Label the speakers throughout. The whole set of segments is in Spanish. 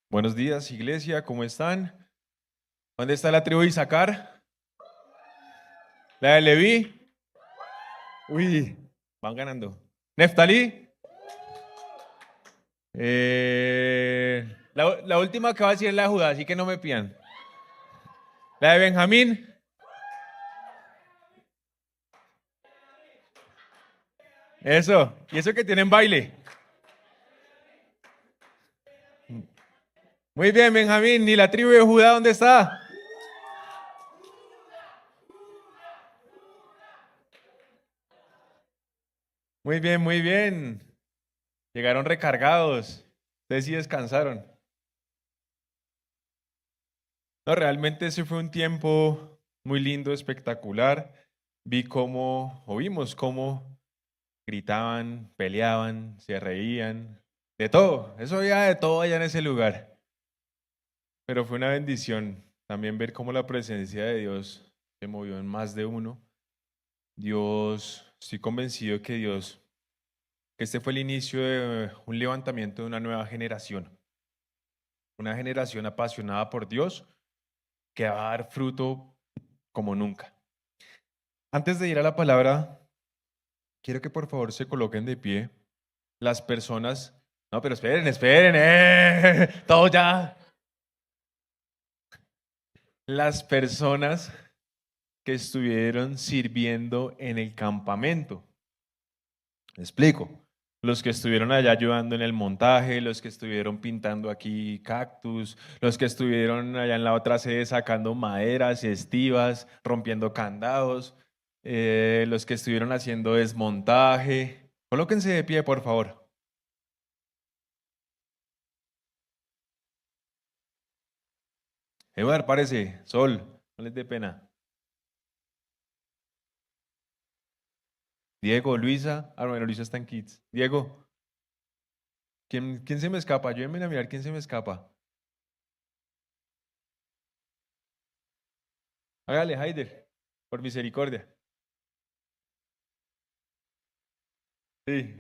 Speaker 1: Buenos días, iglesia, ¿cómo están? ¿Dónde está la tribu de Isaacar? ¿La de Leví? Uy, van ganando. ¿Neftalí? La última que va a decir es la de Judá, así que no me pidan. ¿La de Benjamín? Eso, y eso que tienen baile. Muy bien, Benjamín, ¿y la tribu de Judá dónde está? Muy bien, muy bien. Llegaron recargados. Ustedes sí descansaron. No, realmente ese fue un tiempo muy lindo, espectacular. Vimos cómo gritaban, peleaban, se reían, de todo. Eso había de todo allá en ese lugar. Pero fue una bendición también ver cómo la presencia de Dios se movió en más de uno. Estoy convencido que este fue el inicio de un levantamiento de una generación apasionada por Dios que va a dar fruto como nunca. Antes de ir a la palabra, quiero que por favor se coloquen de pie las personas. No, pero esperen, todo ya. Las personas que estuvieron sirviendo en el campamento. Me explico. Los que estuvieron allá ayudando en el montaje, los que estuvieron pintando aquí cactus, los que estuvieron allá en la otra sede sacando maderas, estivas, rompiendo candados, los que estuvieron haciendo desmontaje. Colóquense de pie, por favor. Eduard, párese. Sol, no les dé pena. Diego, Luisa. Ah, bueno, Luisa está en Kids. Diego, ¿quién se me escapa? Ayúdenme a mirar quién se me escapa. Hágale, Haider, por misericordia. Sí.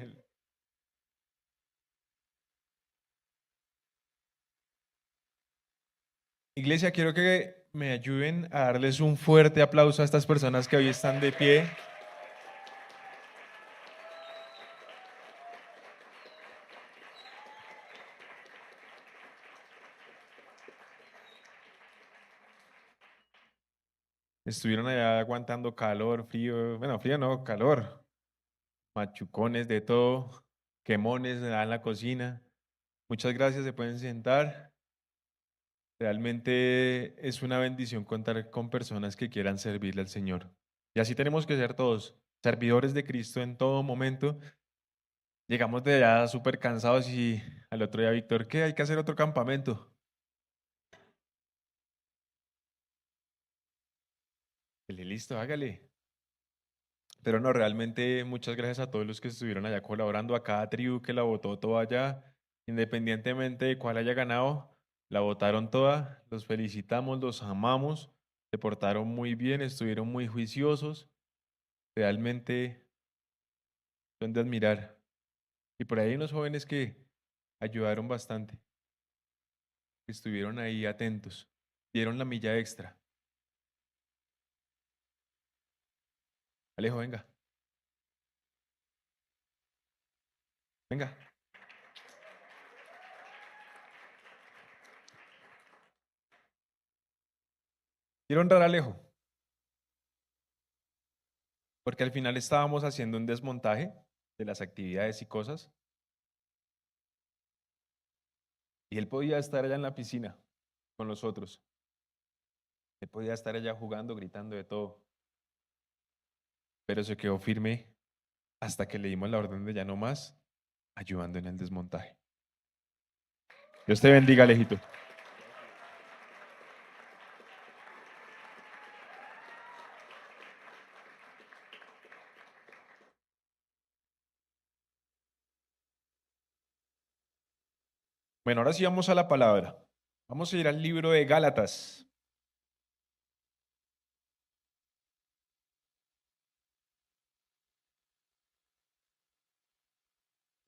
Speaker 1: Iglesia, quiero que me ayuden a darles un fuerte aplauso a estas personas que hoy están de pie. Estuvieron allá aguantando calor, frío, bueno, frío no, calor, machucones de todo, quemones allá en la cocina. Muchas gracias, se pueden sentar. Realmente es una bendición contar con personas que quieran servirle al Señor. Y así tenemos que ser todos, servidores de Cristo en todo momento. Llegamos de allá súper cansados y al otro día, Víctor, ¿qué? Hay que hacer otro campamento. Listo, hágale. Pero no, realmente muchas gracias a todos los que estuvieron allá colaborando, a cada tribu que la votó toda allá, independientemente de cuál haya ganado, la votaron toda. Los felicitamos, los amamos, se portaron muy bien, estuvieron muy juiciosos. Realmente son de admirar. Y por ahí hay unos jóvenes que ayudaron bastante, que estuvieron ahí atentos, dieron la milla extra. Alejo, venga, venga. Quiero honrar a Alejo, porque al final estábamos haciendo un desmontaje de las actividades y cosas, y él podía estar allá en la piscina con los otros. Él podía estar allá jugando, gritando de todo, pero se quedó firme hasta que le dimos la orden de ya no más, ayudando en el desmontaje. Dios te bendiga, Alejito. Bueno, ahora sí vamos a la palabra. Vamos a ir al libro de Gálatas.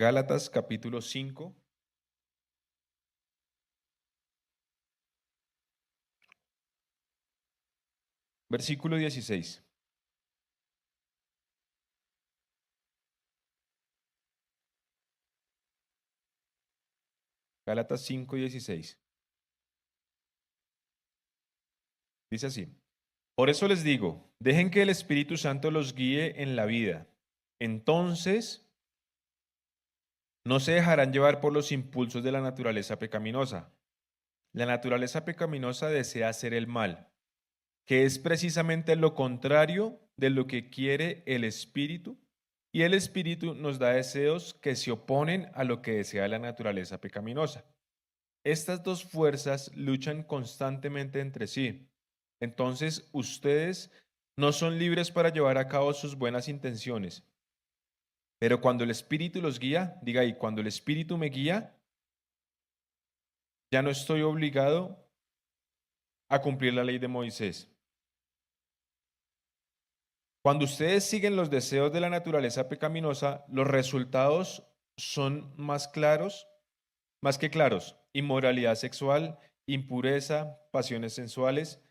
Speaker 1: Gálatas capítulo 5. Versículo 16. Gálatas 5:16. Dice así: por eso les digo, dejen que el Espíritu Santo los guíe en la vida. Entonces no se dejarán llevar por los impulsos de la naturaleza pecaminosa. La naturaleza pecaminosa desea hacer el mal, que es precisamente lo contrario de lo que quiere el Espíritu, y el Espíritu nos da deseos que se oponen a lo que desea la naturaleza pecaminosa. Estas dos fuerzas luchan constantemente entre sí. Entonces, ustedes no son libres para llevar a cabo sus buenas intenciones. Pero cuando el Espíritu los guía, diga ahí, cuando el Espíritu me guía, ya no estoy obligado a cumplir la ley de Moisés. Cuando ustedes siguen los deseos de la naturaleza pecaminosa, los resultados son más que claros: inmoralidad sexual, impureza, pasiones sensuales,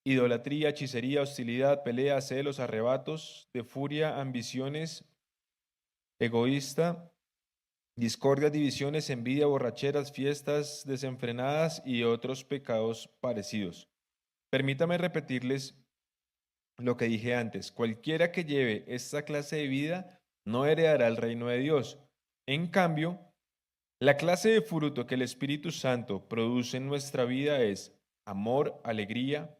Speaker 1: idolatría, hechicería, hostilidad, pelea, celos, arrebatos de furia, ambiciones, egoísta, discordias, divisiones, envidia, borracheras, fiestas desenfrenadas y otros pecados parecidos. Permítame repetirles lo que dije antes: cualquiera que lleve esta clase de vida no heredará el reino de Dios. En cambio, la clase de fruto que el Espíritu Santo produce en nuestra vida es amor, alegría,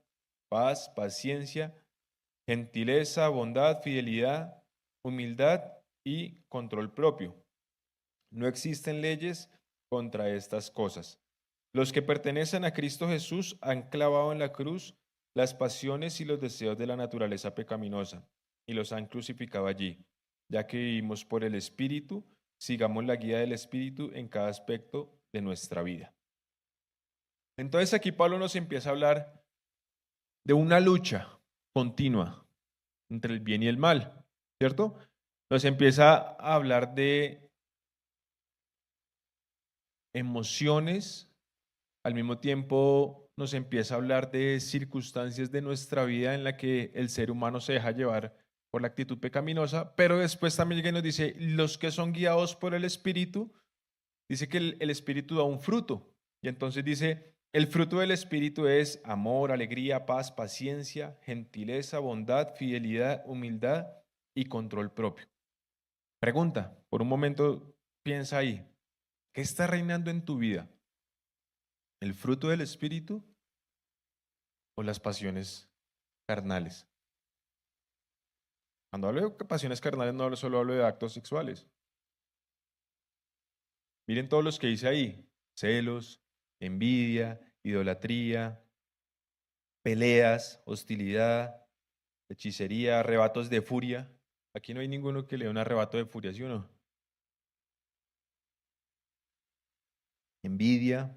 Speaker 1: paz, paciencia, gentileza, bondad, fidelidad, humildad y control propio. No existen leyes contra estas cosas. Los que pertenecen a Cristo Jesús han clavado en la cruz las pasiones y los deseos de la naturaleza pecaminosa y los han crucificado allí. Ya que vivimos por el Espíritu, sigamos la guía del Espíritu en cada aspecto de nuestra vida. Entonces aquí Pablo nos empieza a hablar de una lucha continua entre el bien y el mal, ¿cierto? Nos empieza a hablar de emociones, al mismo tiempo nos empieza a hablar de circunstancias de nuestra vida en la que el ser humano se deja llevar por la actitud pecaminosa, pero después también llega y nos dice, los que son guiados por el Espíritu, dice que el Espíritu da un fruto. Y entonces dice, el fruto del Espíritu es amor, alegría, paz, paciencia, gentileza, bondad, fidelidad, humildad y control propio. Pregunta, por un momento piensa ahí, ¿qué está reinando en tu vida? ¿El fruto del Espíritu o las pasiones carnales? Cuando hablo de pasiones carnales no solo hablo de actos sexuales. Miren todos los que dice ahí: celos, envidia, idolatría, peleas, hostilidad, hechicería, arrebatos de furia. Aquí no hay ninguno que le dé un arrebato de furia, ¿sí o no? Envidia,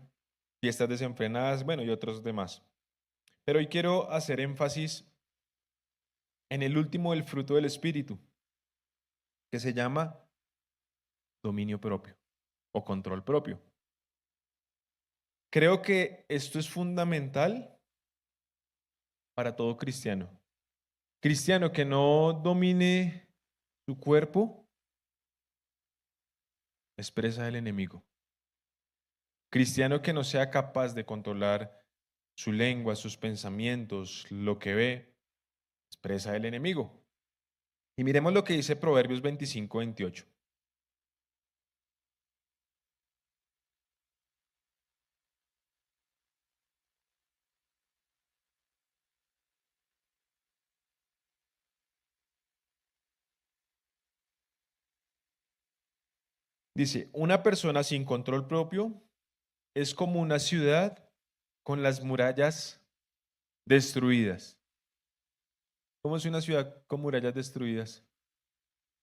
Speaker 1: fiestas desenfrenadas, bueno, y otros demás. Pero hoy quiero hacer énfasis en el último del fruto del Espíritu, que se llama dominio propio o control propio. Creo que esto es fundamental para todo cristiano. Cristiano que no domine su cuerpo es presa del enemigo. Cristiano que no sea capaz de controlar su lengua, sus pensamientos, lo que ve, es presa del enemigo. Y miremos lo que dice Proverbios 25:28. Dice, una persona sin control propio es como una ciudad con las murallas destruidas. ¿Cómo es una ciudad con murallas destruidas?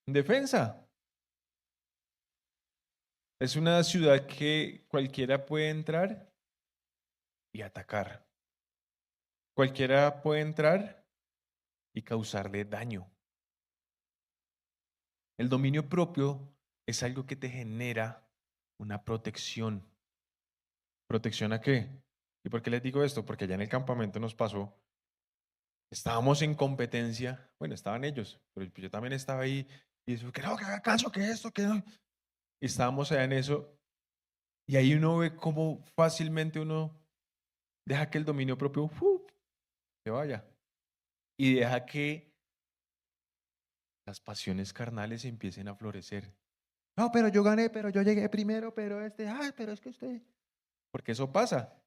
Speaker 1: Defensa. Es una ciudad que cualquiera puede entrar y atacar. Cualquiera puede entrar y causarle daño. El dominio propio es algo que te genera una protección. ¿Protección a qué? ¿Y por qué les digo esto? Porque allá en el campamento nos pasó Estábamos en competencia, bueno, estaban ellos, pero yo también estaba ahí, y eso, que no, que haga caso, que esto, que no. Y estábamos allá en eso, y ahí uno ve cómo fácilmente uno deja que el dominio propio se vaya, y deja que las pasiones carnales empiecen a florecer. No, pero yo gané, pero yo llegué primero, pero ay, pero es que usted. Porque eso pasa,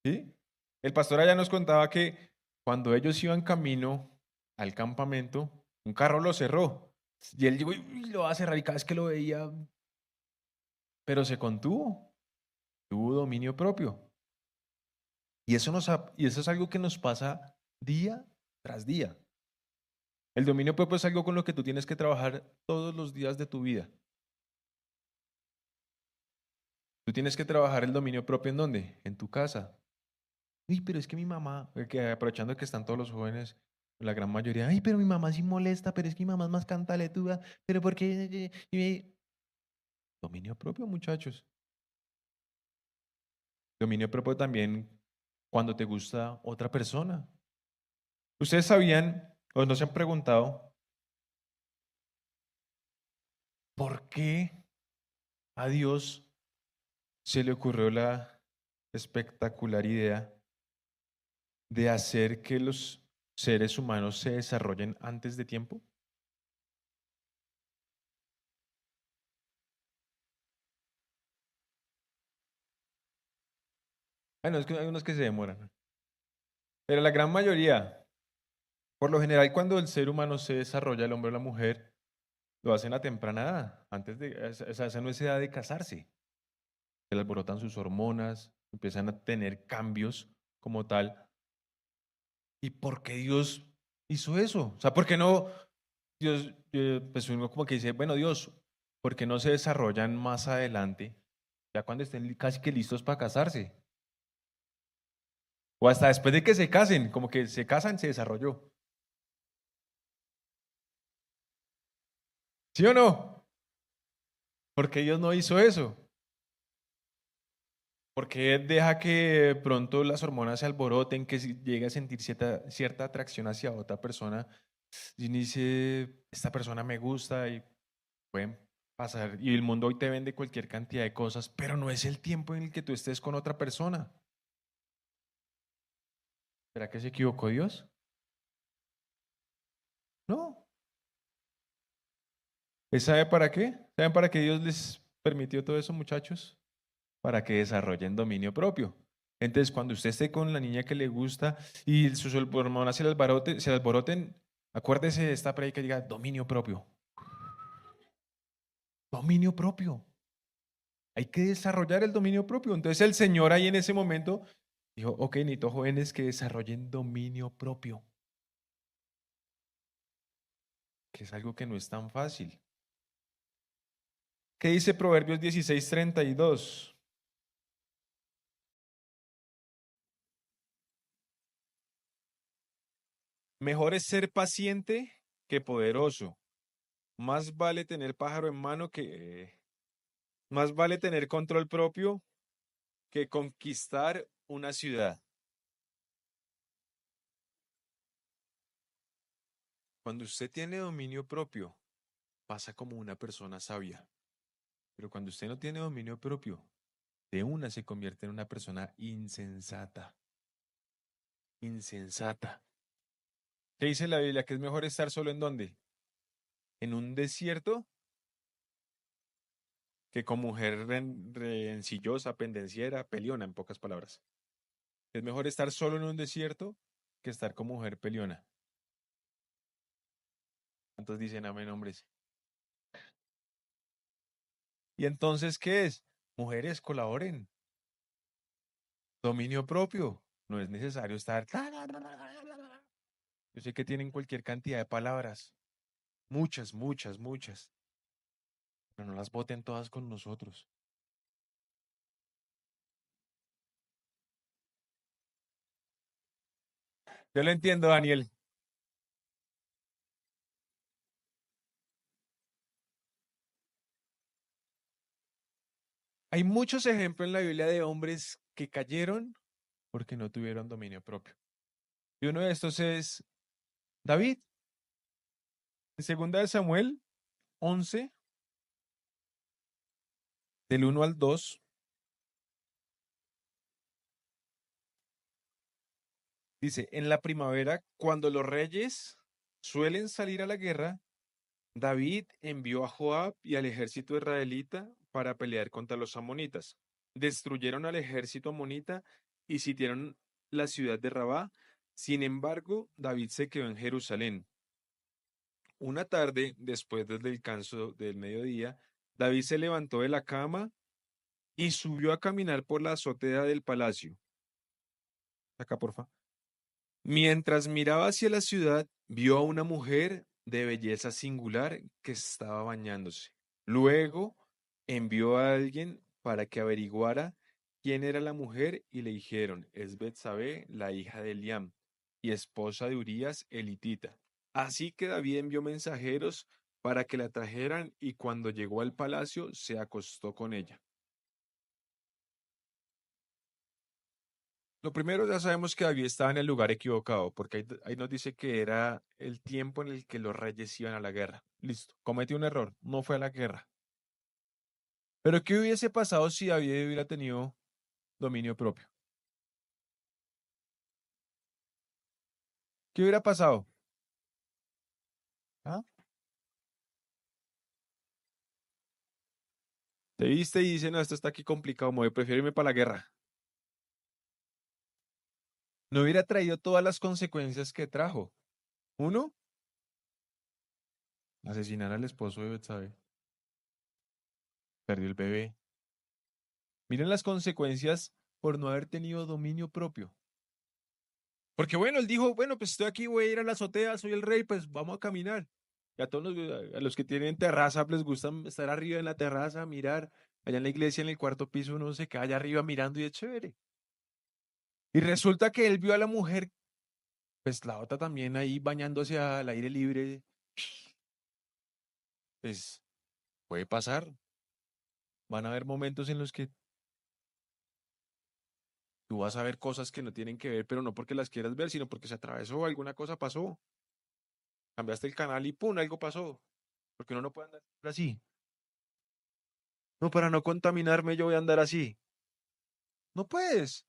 Speaker 1: ¿sí? El pastor allá nos contaba que cuando ellos iban camino al campamento, un carro lo cerró. Y él dijo, "Uy, lo va a cerrar", y cada vez que lo veía, pero se contuvo, tuvo dominio propio. Y eso es algo que nos pasa día tras día. El dominio propio es algo con lo que tú tienes que trabajar todos los días de tu vida. Tú tienes que trabajar el dominio propio ¿en dónde? En tu casa. Uy, pero es que mi mamá, que aprovechando que están todos los jóvenes, la gran mayoría, ay, pero mi mamá sí molesta, pero es que mi mamá es más cantaletuda, pero ¿por qué? Dominio propio, muchachos. Dominio propio también cuando te gusta otra persona. ¿Ustedes sabían o no se han preguntado por qué a Dios se le ocurrió la espectacular idea de hacer que los seres humanos se desarrollen antes de tiempo? Bueno, es que hay unos que se demoran, pero la gran mayoría, por lo general, cuando el ser humano se desarrolla, el hombre o la mujer, lo hacen a temprana edad, antes de, esa no es edad de casarse. Se le alborotan sus hormonas, empiezan a tener cambios como tal. ¿Y por qué Dios hizo eso? O sea, ¿por qué no Dios, pues uno como que dice, bueno, Dios, ¿por qué no se desarrollan más adelante, ya cuando estén casi que listos para casarse? O hasta después de que se casen, como que se casan, se desarrolló. ¿Sí o no? ¿Por qué Dios no hizo eso? ¿Por qué deja que pronto las hormonas se alboroten, que si llegue a sentir cierta atracción hacia otra persona y uno dice, esta persona me gusta y pueden pasar, y el mundo hoy te vende cualquier cantidad de cosas, pero no es el tiempo en el que tú estés con otra persona? ¿Será que se equivocó Dios? No. ¿Sabe para qué? ¿Saben para qué Dios les permitió todo eso, muchachos? Para que desarrollen dominio propio. Entonces, cuando usted esté con la niña que le gusta y sus hormonas se alboroten, acuérdese de esta prédica y diga dominio propio. Dominio propio. Hay que desarrollar el dominio propio. Entonces, el Señor ahí en ese momento dijo, ok, necesito jóvenes que desarrollen dominio propio, que es algo que no es tan fácil. ¿Qué dice Proverbios 16:32? Mejor es ser paciente que poderoso. Más vale tener pájaro en mano que... Más vale tener control propio que conquistar una ciudad. Cuando usted tiene dominio propio, pasa como una persona sabia. Pero cuando usted no tiene dominio propio, de una se convierte en una persona insensata. Insensata. ¿Qué dice la Biblia? Que es mejor estar solo en dónde? En un desierto que con mujer rencillosa, pendenciera, peleona, en pocas palabras. Es mejor estar solo en un desierto que estar con mujer peleona. ¿Cuántos dicen amén, hombres? ¿Y entonces qué es? Mujeres, colaboren. Dominio propio. No es necesario estar... Yo sé que tienen cualquier cantidad de palabras. Muchas, muchas, muchas. Pero no las voten todas con nosotros. Yo lo entiendo, Daniel. Hay muchos ejemplos en la Biblia de hombres que cayeron porque no tuvieron dominio propio. Y uno de estos es David. En segunda de Samuel 11, del 1 al 2, dice, en la primavera, cuando los reyes suelen salir a la guerra, David envió a Joab y al ejército israelita para pelear contra los amonitas. Destruyeron al ejército amonita y sitiaron la ciudad de Rabá. Sin embargo, David se quedó en Jerusalén. Una tarde, después del descanso del mediodía, David se levantó de la cama y subió a caminar por la azotea del palacio. Acá, porfa. Mientras miraba hacia la ciudad, vio a una mujer de belleza singular que estaba bañándose. Luego envió a alguien para que averiguara quién era la mujer y le dijeron, es Betsabé, la hija de Eliam, y esposa de Urías elitita. Así que David envió mensajeros para que la trajeran y cuando llegó al palacio se acostó con ella. Lo primero, ya sabemos que David estaba en el lugar equivocado, porque ahí nos dice que era el tiempo en el que los reyes iban a la guerra. Listo, cometió un error, no fue a la guerra. Pero ¿qué hubiese pasado si David hubiera tenido dominio propio? ¿Qué hubiera pasado? ¿Ah? Te viste y dice, no, esto está aquí complicado, prefiero irme para la guerra. No hubiera traído todas las consecuencias que trajo. Uno, asesinar al esposo de Betsabé. Perdió el bebé. Miren las consecuencias por no haber tenido dominio propio. Porque bueno, él dijo, bueno, pues estoy aquí, voy a ir a la azotea, soy el rey, pues vamos a caminar. Y a todos a los que tienen terraza les gusta estar arriba en la terraza, mirar. Allá en la iglesia, en el cuarto piso, uno se queda allá arriba mirando y es chévere. Y resulta que él vio a la mujer, pues la otra también ahí bañándose al aire libre. Pues puede pasar. Van a haber momentos en los que tú vas a ver cosas que no tienen que ver, pero no porque las quieras ver, sino porque se atravesó, alguna cosa pasó. Cambiaste el canal y ¡pum! Algo pasó. Porque uno no puede andar así. No, para no contaminarme, yo voy a andar así. No puedes.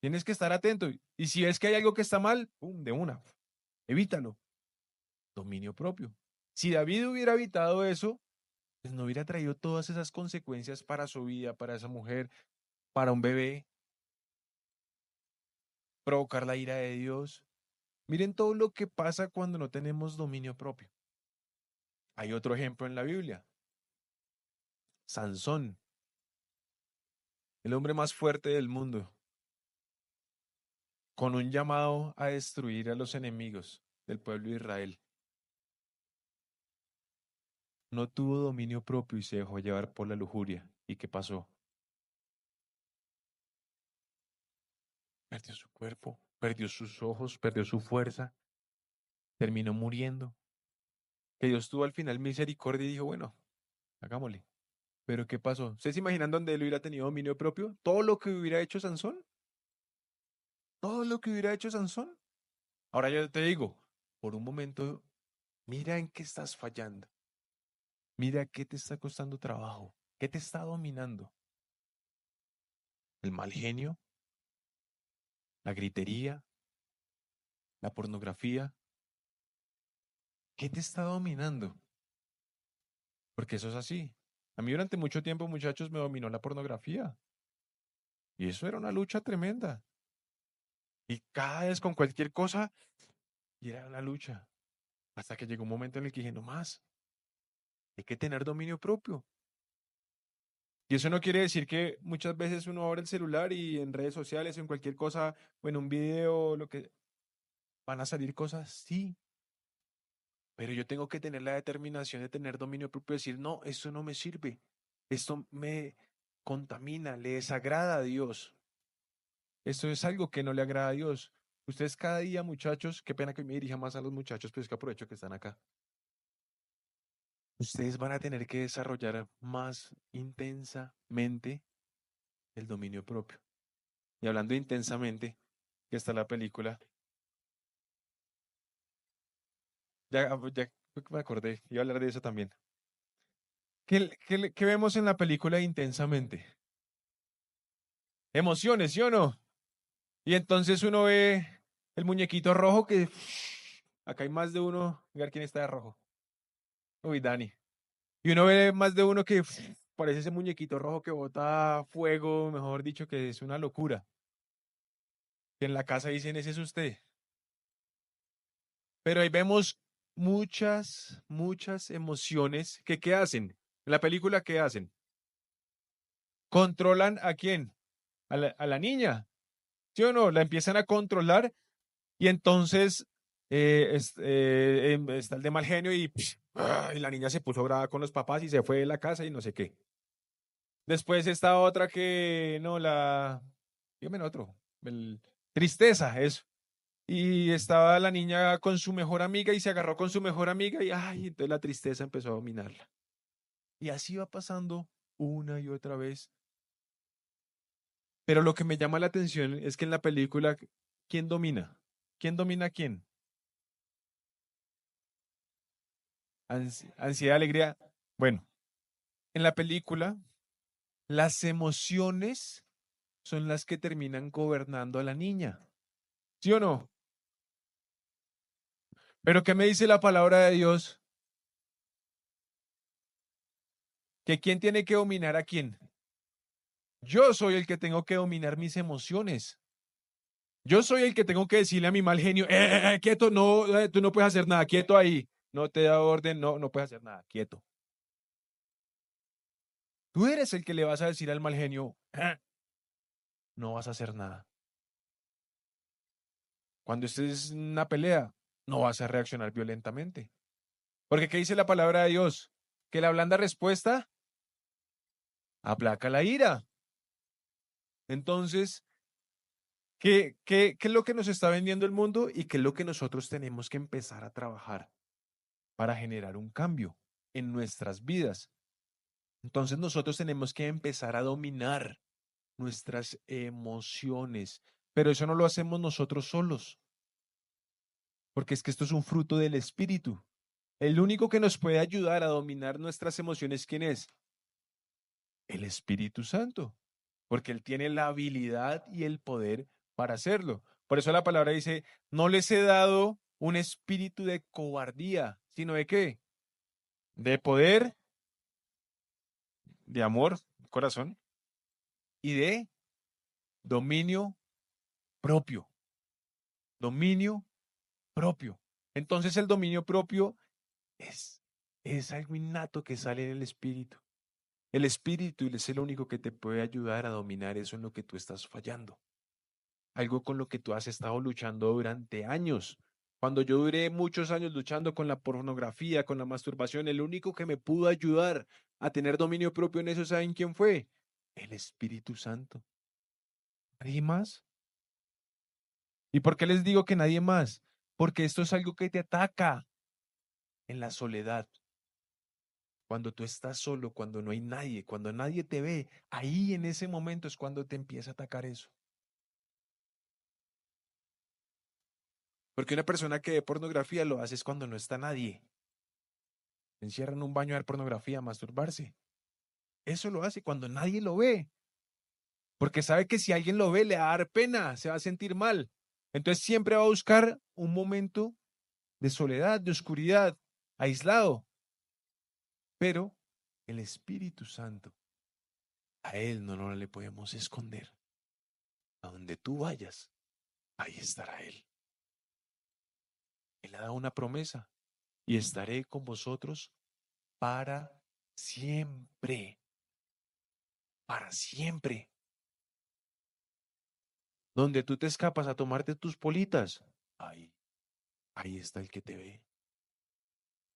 Speaker 1: Tienes que estar atento. Y si ves que hay algo que está mal, ¡pum! De una. Evítalo. Dominio propio. Si David hubiera evitado eso, pues no hubiera traído todas esas consecuencias para su vida, para esa mujer, para un bebé, provocar la ira de Dios. Miren todo lo que pasa cuando no tenemos dominio propio. Hay otro ejemplo en la Biblia. Sansón, el hombre más fuerte del mundo, con un llamado a destruir a los enemigos del pueblo de Israel. No tuvo dominio propio y se dejó llevar por la lujuria. ¿Y qué pasó? Perdió su cuerpo, perdió sus ojos, perdió su fuerza, terminó muriendo. Que Dios tuvo al final misericordia y dijo, bueno, hagámosle. Pero ¿qué pasó? ¿Ustedes se imaginan dónde él hubiera tenido dominio propio? Todo lo que hubiera hecho Sansón, todo lo que hubiera hecho Sansón. Ahora yo te digo, por un momento, mira en qué estás fallando. Mira qué te está costando trabajo, qué te está dominando. El mal genio, la gritería, la pornografía. ¿Qué te está dominando? Porque eso es así. A mí durante mucho tiempo, muchachos, me dominó la pornografía. Y eso era una lucha tremenda. Y cada vez con cualquier cosa, y era una lucha. Hasta que llegó un momento en el que dije, no más, hay que tener dominio propio. Y eso no quiere decir que muchas veces uno abre el celular y en redes sociales o en cualquier cosa, o en un video, lo que van a salir cosas, sí. Pero yo tengo que tener la determinación de tener dominio propio y decir, no, esto no me sirve. Esto me contamina, le desagrada a Dios. Esto es algo que no le agrada a Dios. Ustedes cada día, muchachos, qué pena que me dirija más a los muchachos, pero es que aprovecho que están acá. Ustedes van a tener que desarrollar más intensamente el dominio propio. Y hablando intensamente, que está la película. Ya me acordé, iba a hablar de eso también. ¿Qué vemos en la película intensamente? Emociones, ¿sí o no? Y entonces uno ve el muñequito rojo que acá hay más de uno. A ver quién está de rojo. Uy, Dani. Y uno ve más de uno que parece ese muñequito rojo que bota fuego, mejor dicho, que es una locura. Que en la casa dicen, ese es usted. Pero ahí vemos muchas emociones que ¿qué hacen? En la película, ¿qué hacen? ¿Controlan a quién? A la niña. ¿Sí o no? La empiezan a controlar y entonces está el de mal genio y la niña se puso brava con los papás y se fue de la casa y no sé qué. Después está otra que, no, dígame en otro, tristeza, eso. Y estaba la niña con su mejor amiga y se agarró con su mejor amiga y, ay, entonces la tristeza empezó a dominarla. Y así va pasando una y otra vez. Pero lo que me llama la atención es que en la película, ¿quién domina? ¿Quién domina a quién? Ansiedad, alegría. Bueno, en la película, las emociones son las que terminan gobernando a la niña. ¿Sí o no? Pero ¿qué me dice la palabra de Dios? Que quién tiene que dominar a quién. Yo soy el que tengo que dominar mis emociones. Yo soy el que tengo que decirle a mi mal genio, quieto, no, tú no puedes hacer nada, quieto ahí. No te da orden, no, no puedes hacer nada, quieto. Tú eres el que le vas a decir al mal genio, no vas a hacer nada. Cuando estés en una pelea, no vas a reaccionar violentamente. Porque ¿qué dice la palabra de Dios? Que la blanda respuesta aplaca la ira. Entonces, ¿qué es lo que nos está vendiendo el mundo y qué es lo que nosotros tenemos que empezar a trabajar para generar un cambio en nuestras vidas? Entonces nosotros tenemos que empezar a dominar nuestras emociones, pero eso no lo hacemos nosotros solos, porque es que esto es un fruto del Espíritu. El único que nos puede ayudar a dominar nuestras emociones, ¿quién es? El Espíritu Santo, porque Él tiene la habilidad y el poder para hacerlo. Por eso la palabra dice, no les he dado un espíritu de cobardía, sino de qué? De poder, de amor, corazón, y de dominio propio. Dominio propio. Entonces el dominio propio es, es algo innato que sale en el espíritu. El espíritu es el único que te puede ayudar a dominar eso en lo que tú estás fallando. Algo con lo que tú has estado luchando durante años. Cuando yo duré muchos años luchando con la pornografía, con la masturbación, el único que me pudo ayudar a tener dominio propio en eso, ¿saben quién fue? El Espíritu Santo. ¿Nadie más? ¿Y por qué les digo que nadie más? Porque esto es algo que te ataca en la soledad. Cuando tú estás solo, cuando no hay nadie, cuando nadie te ve, ahí en ese momento es cuando te empieza a atacar eso. Porque una persona que ve pornografía lo hace es cuando no está nadie. Se encierra en un baño a ver pornografía, a masturbarse. Eso lo hace cuando nadie lo ve. Porque sabe que si alguien lo ve, le va a dar pena, se va a sentir mal. Entonces siempre va a buscar un momento de soledad, de oscuridad, aislado. Pero el Espíritu Santo, a Él no le podemos esconder. A donde tú vayas, ahí estará Él. Él ha dado una promesa y estaré con vosotros para siempre, para siempre. Donde tú te escapas a tomarte tus politas, ahí está el que te ve.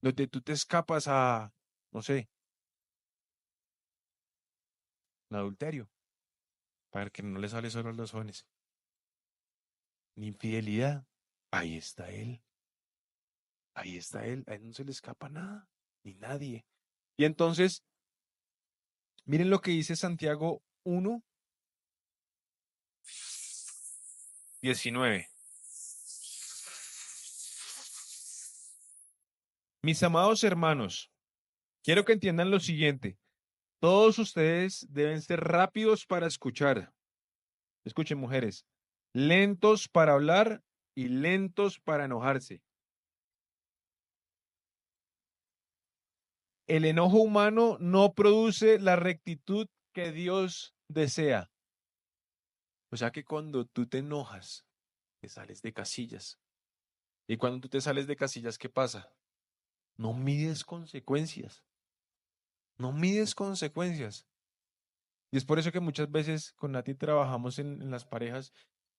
Speaker 1: Donde tú te escapas a, no sé, el adulterio, para que no le sale solo a los jóvenes, ni infidelidad, ahí está él, a él no se le escapa nada, ni nadie. Y entonces, miren lo que dice Santiago 1, 19. Mis amados hermanos, quiero que entiendan lo siguiente. Todos ustedes deben ser rápidos para escuchar. Escuchen, mujeres. Lentos para hablar y lentos para enojarse. El enojo humano no produce la rectitud que Dios desea. O sea que cuando tú te enojas, te sales de casillas. Y cuando tú te sales de casillas, ¿qué pasa? No mides consecuencias. No mides consecuencias. Y es por eso que muchas veces con Nati trabajamos en las parejas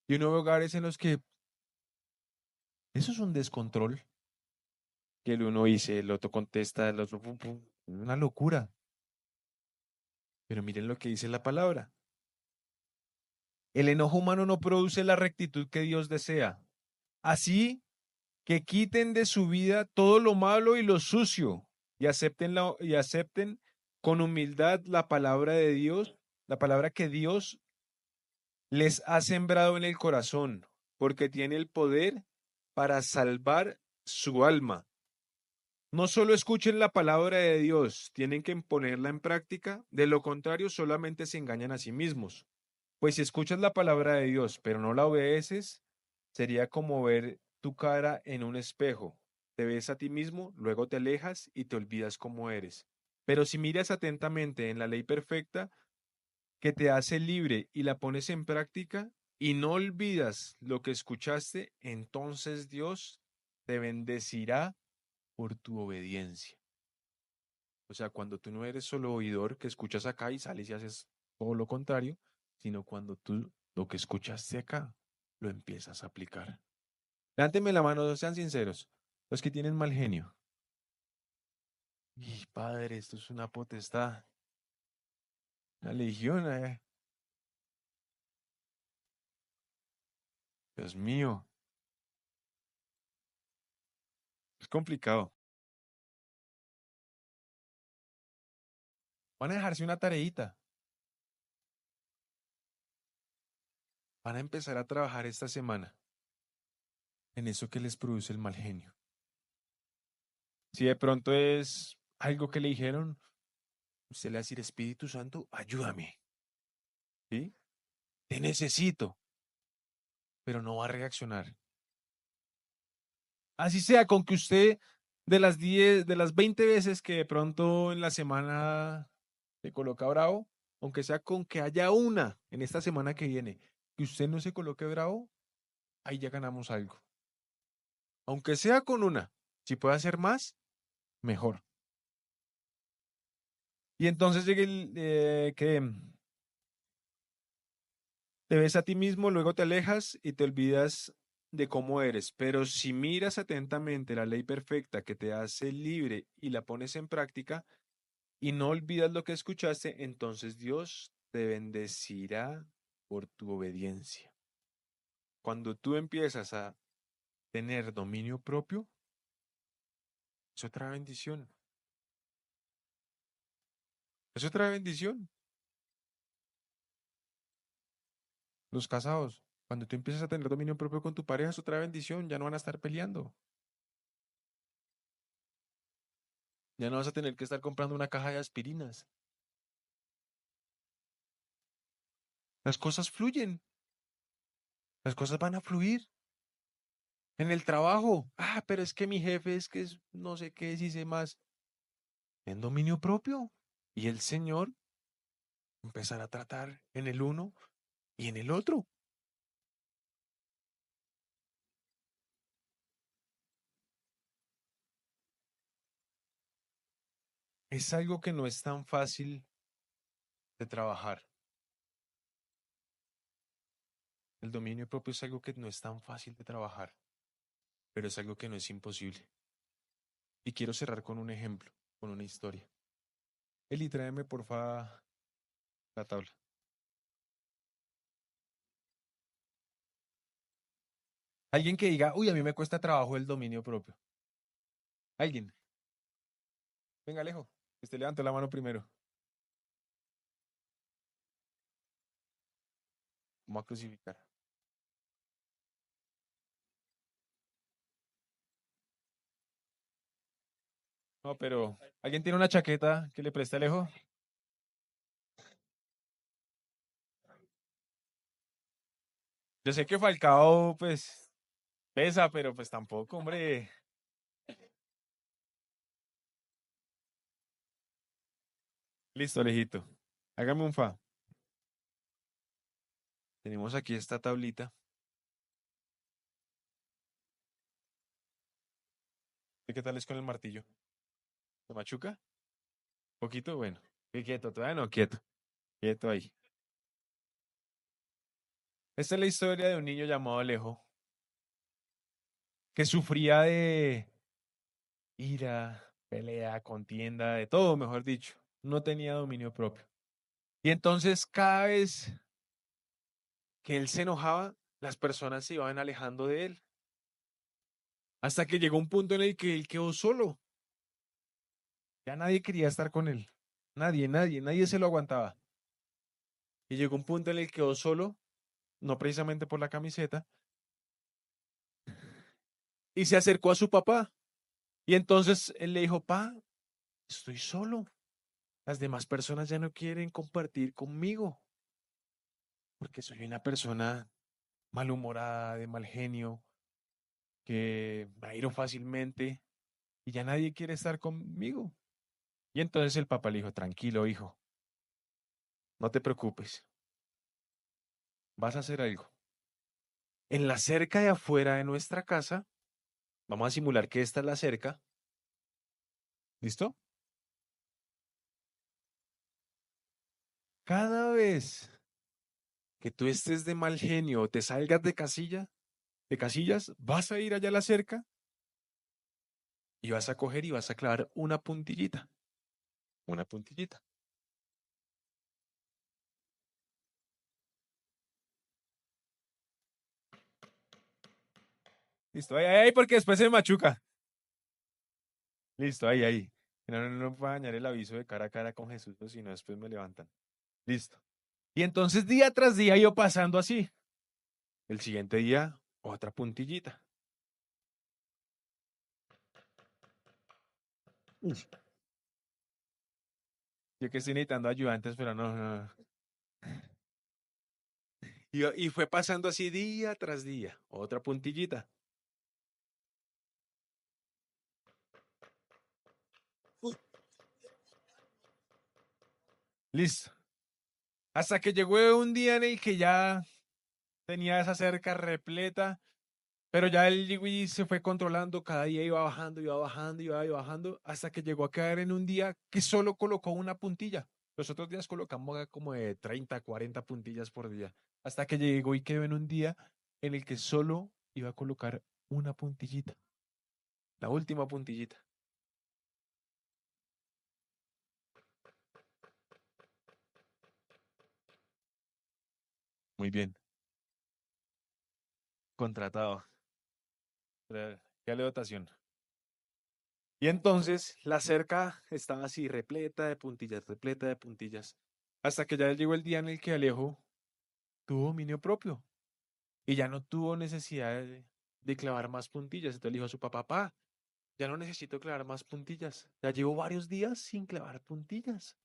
Speaker 1: y uno ve hogares en los que eso es un descontrol. Que el uno dice, el otro contesta, el otro pum, pum. Una locura. Pero miren lo que dice la palabra. El enojo humano no produce la rectitud que Dios desea. Así que quiten de su vida todo lo malo y lo sucio y acepten con humildad la palabra de Dios, la palabra que Dios les ha sembrado en el corazón, porque tiene el poder para salvar su alma. No solo escuchen la palabra de Dios, tienen que ponerla en práctica, de lo contrario solamente se engañan a sí mismos. Pues si escuchas la palabra de Dios, pero no la obedeces, sería como ver tu cara en un espejo. Te ves a ti mismo, luego te alejas y te olvidas cómo eres. Pero si miras atentamente en la ley perfecta que te hace libre y la pones en práctica y no olvidas lo que escuchaste, entonces Dios te bendecirá por tu obediencia. O sea, cuando tú no eres solo oidor que escuchas acá y sales y haces todo lo contrario, sino cuando tú lo que escuchaste acá lo empiezas a aplicar. Levánteme la mano, sean sinceros. Los que tienen mal genio. Y padre, esto es una potestad, una legión. Dios mío, es complicado. Van a dejarse una tareita. Van a empezar a trabajar esta semana en eso que les produce el mal genio. Si de pronto es algo que le dijeron, usted le va a decir, Espíritu Santo, ayúdame. ¿Sí? Te necesito, pero no va a reaccionar. Así sea, con que usted de las 10, de las 20 veces que de pronto en la semana se coloca bravo, aunque sea con que haya una en esta semana que viene, que usted no se coloque bravo, ahí ya ganamos algo. Aunque sea con una, si puede hacer más, mejor. Y entonces llegue que te ves a ti mismo, luego te alejas y te olvidas de cómo eres. Pero si miras atentamente la ley perfecta que te hace libre y la pones en práctica y no olvidas lo que escuchaste, entonces Dios te bendecirá por tu obediencia. Cuando tú empiezas a tener dominio propio, es otra bendición. Es otra bendición. Los casados, cuando tú empiezas a tener dominio propio con tu pareja, es otra bendición. Ya no van a estar peleando. Ya no vas a tener que estar comprando una caja de aspirinas. Las cosas fluyen, las cosas van a fluir. En el trabajo, pero es que mi jefe es que es no sé qué, si sé más. En dominio propio. Y el Señor empezará a tratar en el uno y en el otro. Es algo que no es tan fácil de trabajar. El dominio propio es algo que no es tan fácil de trabajar, pero es algo que no es imposible. Y quiero cerrar con un ejemplo, con una historia. Eli, tráeme porfa la tabla. Alguien que diga, uy, a mí me cuesta trabajo el dominio propio. Alguien. Venga, Alejo. Usted levantó la mano primero. Vamos a crucificar. No, pero ¿alguien tiene una chaqueta que le preste Alejo? Yo sé que Falcao, pues, pesa, pero pues tampoco, hombre. Listo, Alejito. Hágame un fa. Tenemos aquí esta tablita. ¿Qué tal es con el martillo? ¿Se machuca? ¿Poquito? Bueno. Quieto, todavía no, quieto. Quieto ahí. Esta es la historia de un niño llamado Alejo que sufría de ira, pelea, contienda, de todo, mejor dicho. No tenía dominio propio. Y entonces cada vez que él se enojaba, las personas se iban alejando de él. Hasta que llegó un punto en el que él quedó solo. Ya nadie quería estar con él. Nadie se lo aguantaba. Y llegó un punto en el que quedó solo, no precisamente por la camiseta, y se acercó a su papá. Y entonces él le dijo, pa, estoy solo. Las demás personas ya no quieren compartir conmigo, porque soy una persona malhumorada, de mal genio, que me airo fácilmente, y ya nadie quiere estar conmigo. Y entonces el papá le dijo, tranquilo, hijo, no te preocupes, vas a hacer algo. En la cerca de afuera de nuestra casa, vamos a simular que esta es la cerca, ¿listo? Cada vez que tú estés de mal genio o te salgas de casillas, vas a ir allá a la cerca y vas a coger y vas a clavar una puntillita, una puntillita. Listo, ahí, porque después se machuca. Listo, ahí. No puedo dañar el aviso de cara a cara con Jesús, o si no, después me levantan. Listo. Y entonces día tras día yo pasando así. El siguiente día, otra puntillita. Uy. Yo que estoy necesitando ayudantes, pero no. Y fue pasando así día tras día, otra puntillita. Uy. Listo. Hasta que llegó un día en el que ya tenía esa cerca repleta, pero ya el Yigui se fue controlando, cada día iba bajando, hasta que llegó a caer en un día que solo colocó una puntilla. Los otros días colocamos como de 30, 40 puntillas por día, hasta que llegó y quedó en un día en el que solo iba a colocar una puntillita, la última puntillita. Muy bien, contratado. ¿Qué le dotación? Y entonces la cerca estaba así, repleta de puntillas, hasta que ya llegó el día en el que Alejo tuvo dominio propio y ya no tuvo necesidad de clavar más puntillas. Entonces le dijo a su papá, papá, ya no necesito clavar más puntillas, ya llevo varios días sin clavar puntillas.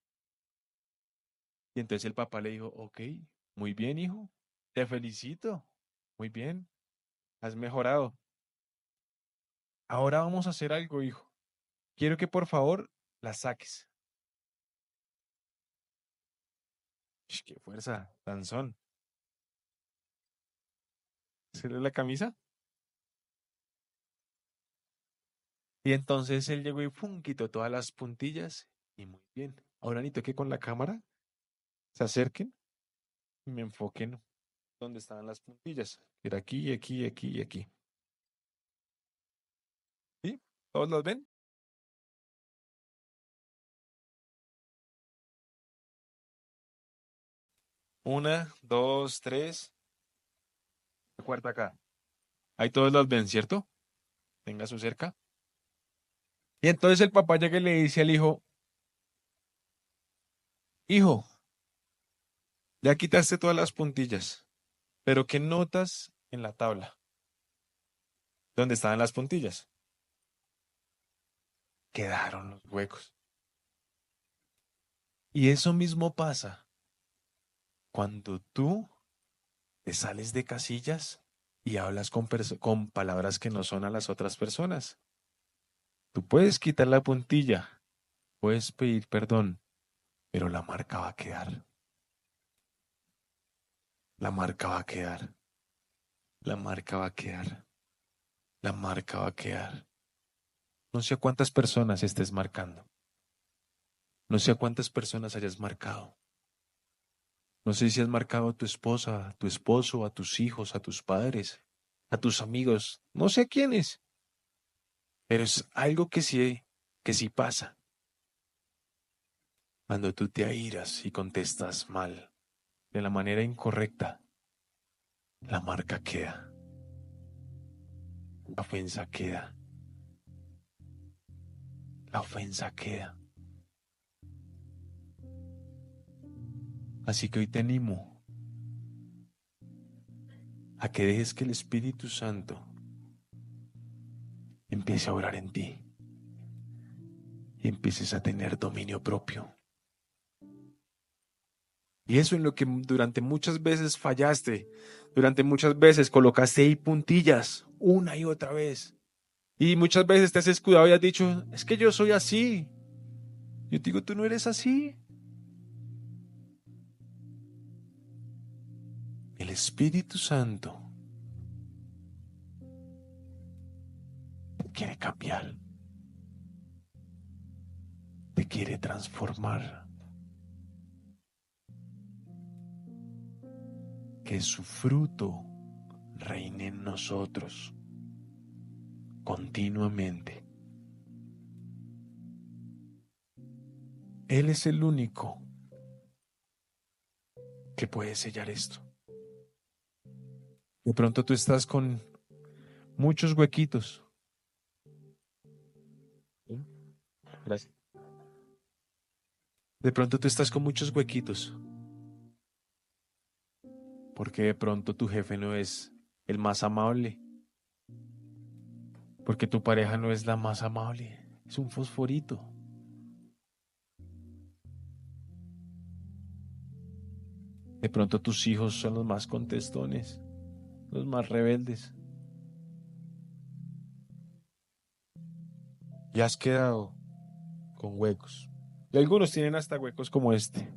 Speaker 1: Y entonces el papá le dijo, ok, muy bien, hijo, te felicito, muy bien, has mejorado. Ahora vamos a hacer algo, hijo. Quiero que por favor la saques. Qué fuerza, danzón. ¿Se le la camisa? Y entonces él llegó y ¡pum! Quitó todas las puntillas y muy bien. Ahora necesito que con la cámara se acerquen y me enfoquen donde estaban las puntillas. Era aquí, aquí, aquí y aquí. ¿Sí? ¿Todos los ven? Una, dos, tres, la cuarta acá. Ahí todos los ven, ¿cierto? Tenga su cerca. Y entonces el papá llega y le dice al hijo, hijo, ya quitaste todas las puntillas, pero ¿qué notas en la tabla? ¿Dónde estaban las puntillas? quedaron los huecos. Y eso mismo pasa cuando tú te sales de casillas y hablas con palabras que no son a las otras personas. Tú puedes quitar la puntilla, puedes pedir perdón, pero la marca va a quedar. La marca va a quedar. La marca va a quedar. La marca va a quedar. No sé a cuántas personas estés marcando. No sé a cuántas personas hayas marcado. No sé si has marcado a tu esposa, a tu esposo, a tus hijos, a tus padres, a tus amigos. No sé a quiénes. Pero es algo que sí pasa. Cuando tú te airas y contestas mal, de la manera incorrecta, la marca queda. La ofensa queda. La ofensa queda. Así que hoy te animo a que dejes que el Espíritu Santo empiece a orar en ti y empieces a tener dominio propio. Y eso en lo que durante muchas veces fallaste, durante muchas veces colocaste ahí puntillas una y otra vez. Y muchas veces te has escudado y has dicho, es que yo soy así. Yo te digo, tú no eres así. El Espíritu Santo te quiere cambiar, te quiere transformar. Que su fruto reine en nosotros continuamente. Él es el único que puede sellar esto. De pronto tú estás con muchos huequitos. ¿Sí? Gracias. De pronto tú estás con muchos huequitos. Porque de pronto tu jefe no es el más amable. Porque tu pareja no es la más amable. Es un fosforito. De pronto tus hijos son los más contestones, los más rebeldes. Y has quedado con huecos. Y algunos tienen hasta huecos como este.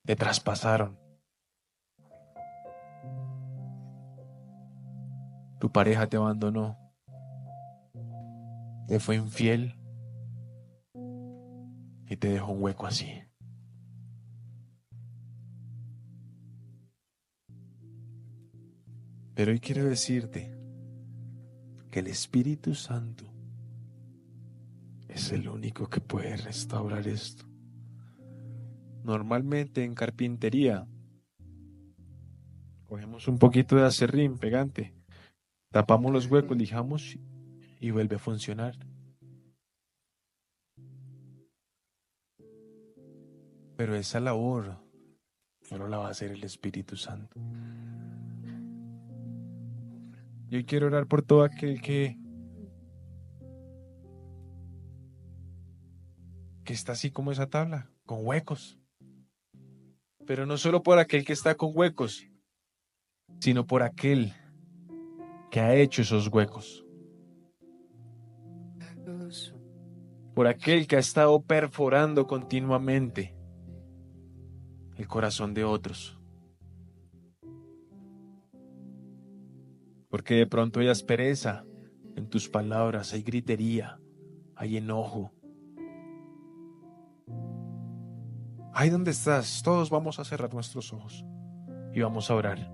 Speaker 1: Te traspasaron. Tu pareja te abandonó. Te fue infiel. Y te dejó un hueco así. Pero hoy quiero decirte que el Espíritu Santo es el único que puede restaurar esto. Normalmente en carpintería cogemos un poquito de acerrín pegante, tapamos los huecos, lijamos y vuelve a funcionar. Pero esa labor solo la va a hacer el Espíritu Santo. Yo quiero orar por todo aquel que está así como esa tabla, con huecos. Pero no solo por aquel que está con huecos, sino por aquel que ha hecho esos huecos. Por aquel que ha estado perforando continuamente el corazón de otros. Porque de pronto hay aspereza en tus palabras, hay gritería, hay enojo. Ahí donde estás, todos vamos a cerrar nuestros ojos y vamos a orar.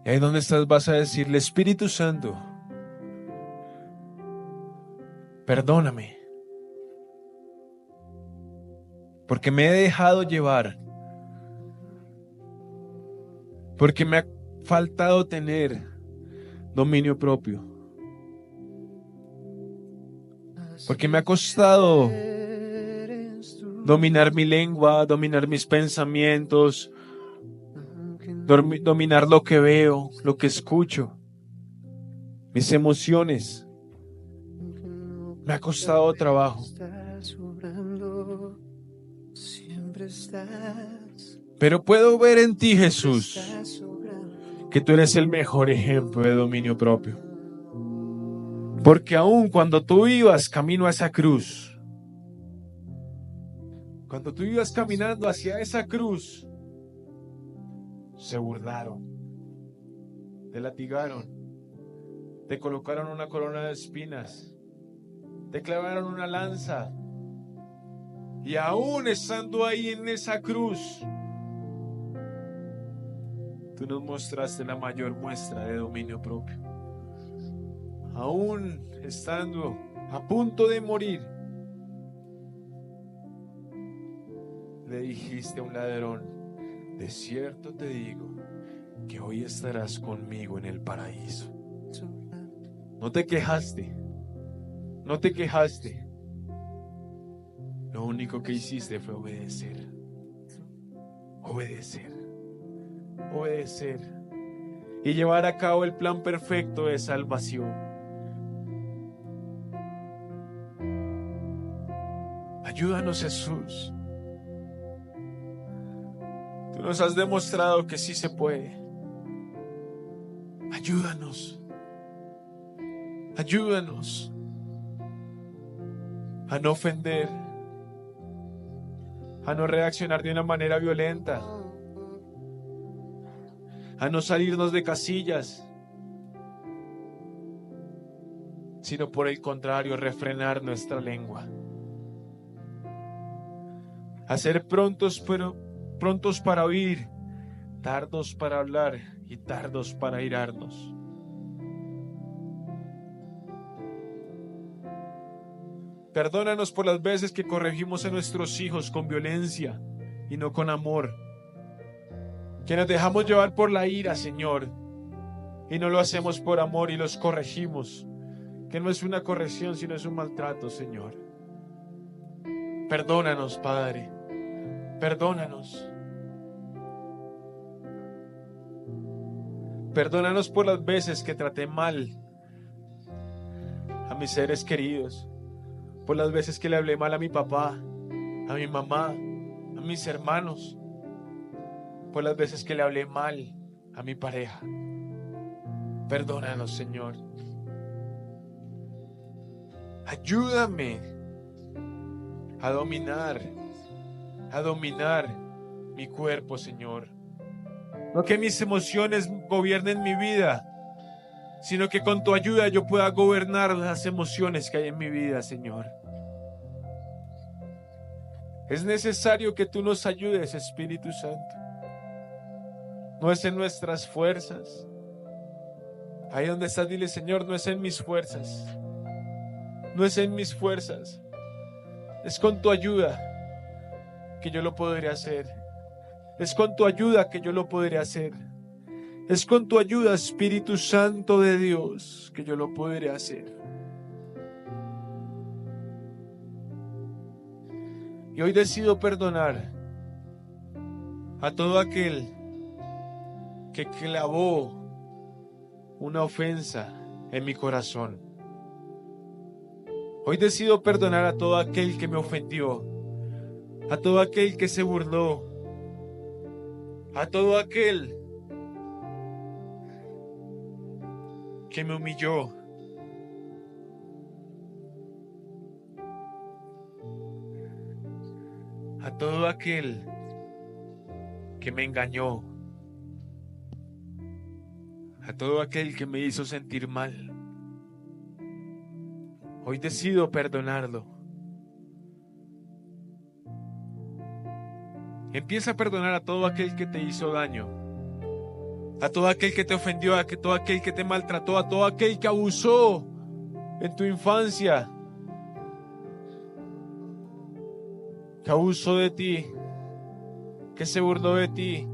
Speaker 1: Y ahí donde estás vas a decirle, Espíritu Santo, perdóname, porque me he dejado llevar, porque me ha faltado tener dominio propio, porque me ha costado dominar mi lengua, dominar mis pensamientos, dominar lo que veo, lo que escucho, mis emociones. Me ha costado trabajo. Pero puedo ver en ti, Jesús, que tú eres el mejor ejemplo de dominio propio. Porque aun cuando tú ibas camino a esa cruz, cuando tú ibas caminando hacia esa cruz, se burlaron, te latigaron, te colocaron una corona de espinas, te clavaron una lanza, y aún estando ahí en esa cruz, tú nos mostraste la mayor muestra de dominio propio. Aún estando a punto de morir, le dijiste a un ladrón: de cierto te digo que hoy estarás conmigo en el paraíso. No te quejaste, no te quejaste. Lo único que hiciste fue obedecer, obedecer, obedecer y llevar a cabo el plan perfecto de salvación. Ayúdanos, Jesús. Tú nos has demostrado que sí se puede. Ayúdanos. Ayúdanos a no ofender, a no reaccionar de una manera violenta, a no salirnos de casillas, sino por el contrario, refrenar nuestra lengua. A ser prontos para oír, tardos para hablar y tardos para airarnos. Perdónanos por las veces que corregimos a nuestros hijos con violencia y no con amor. Que nos dejamos llevar por la ira, Señor, y no lo hacemos por amor y los corregimos. Que no es una corrección, sino es un maltrato, Señor. Perdónanos, Padre. Perdónanos. Perdónanos por las veces que traté mal a mis seres queridos. Por las veces que le hablé mal a mi papá, a mi mamá, a mis hermanos. Por las veces que le hablé mal a mi pareja. Perdónanos, Señor. Ayúdame a dominar mi cuerpo, Señor. No que mis emociones gobiernen mi vida, sino que con tu ayuda yo pueda gobernar las emociones que hay en mi vida, Señor. Es necesario que tú nos ayudes, Espíritu Santo. No es en nuestras fuerzas. Ahí donde estás, dile: Señor, no es en mis fuerzas. No es en mis fuerzas. Es con tu ayuda que yo lo podré hacer. Es con tu ayuda que yo lo podré hacer. Es con tu ayuda, Espíritu Santo de Dios, que yo lo podré hacer. Y hoy decido perdonar a todo aquel que clavó una ofensa en mi corazón. Hoy decido perdonar a todo aquel que me ofendió, a todo aquel que se burló, a todo aquel que me humilló. A todo aquel que me engañó, a todo aquel que me hizo sentir mal. Hoy decido perdonarlo. Empieza a perdonar a todo aquel que te hizo daño, a todo aquel que te ofendió, a todo aquel que te maltrató, a todo aquel que abusó en tu infancia, que abusó de ti, que se burló de ti.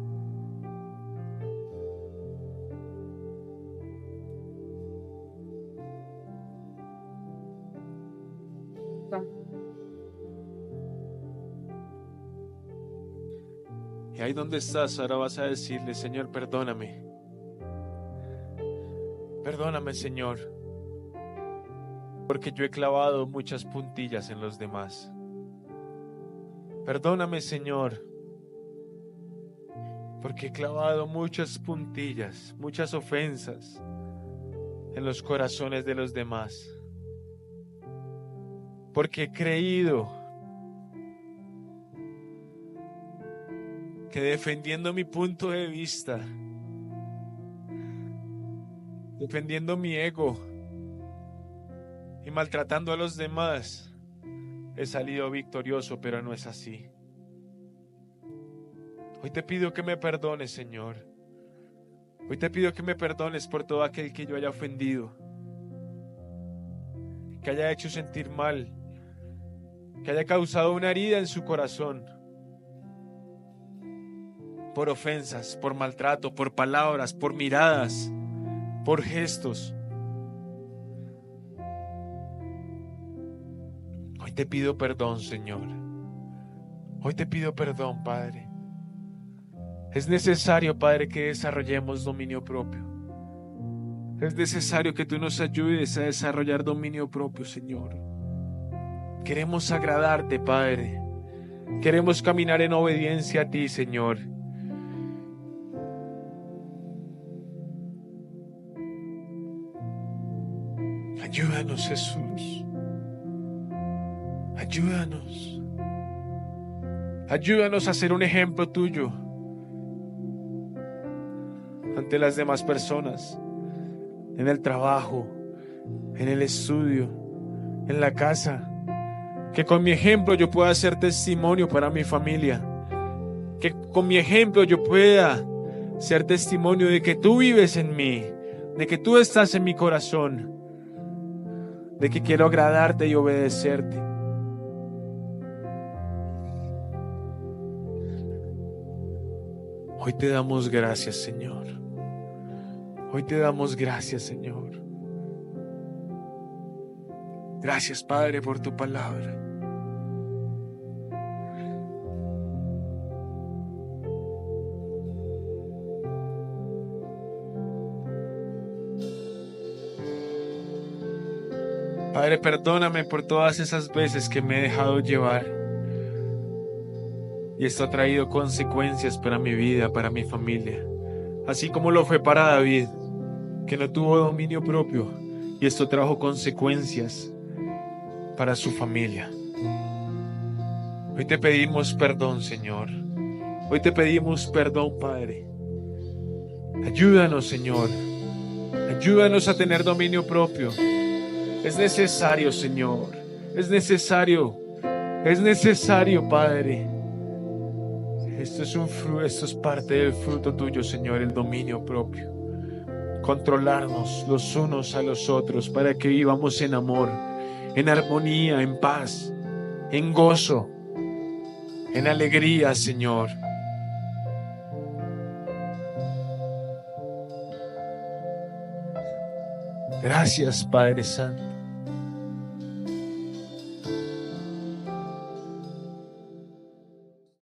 Speaker 1: Y ahí donde estás, ahora vas a decirle: Señor, perdóname. Perdóname, Señor, porque yo he clavado muchas puntillas en los demás. Perdóname, Señor, porque he clavado muchas puntillas, muchas ofensas en los corazones de los demás. Porque he creído que defendiendo mi punto de vista, defendiendo mi ego y maltratando a los demás, he salido victorioso, pero no es así. Hoy te pido que me perdones, Señor. Hoy te pido que me perdones por todo aquel que yo haya ofendido, que haya hecho sentir mal, que haya causado una herida en su corazón, por ofensas, por maltrato, por palabras, por miradas, por gestos. Hoy te pido perdón, Señor. Hoy te pido perdón, Padre. Es necesario, Padre, que desarrollemos dominio propio. Es necesario que tú nos ayudes a desarrollar dominio propio, Señor. Queremos agradarte, Padre. Queremos caminar en obediencia a ti, Señor. Ayúdanos, Jesús. Ayúdanos. Ayúdanos a ser un ejemplo tuyo ante las demás personas, en el trabajo, en el estudio, en la casa. Que con mi ejemplo yo pueda ser testimonio para mi familia. Que con mi ejemplo yo pueda ser testimonio de que tú vives en mí, de que tú estás en mi corazón, de que quiero agradarte y obedecerte. Hoy te damos gracias, Señor. Hoy te damos gracias, Señor. Gracias, Padre, por tu palabra. Padre, perdóname por todas esas veces que me he dejado llevar. Y esto ha traído consecuencias para mi vida, para mi familia. Así como lo fue para David, que no tuvo dominio propio. Y esto trajo consecuencias para su familia. Hoy te pedimos perdón, Señor. Hoy te pedimos perdón, Padre. Ayúdanos, Señor. Ayúdanos a tener dominio propio. Es necesario, Señor. Es necesario. Es necesario, Padre. Esto es parte del fruto tuyo, Señor, el dominio propio. Controlarnos los unos a los otros para que vivamos en amor, en armonía, en paz, en gozo, en alegría, Señor. Gracias, Padre Santo.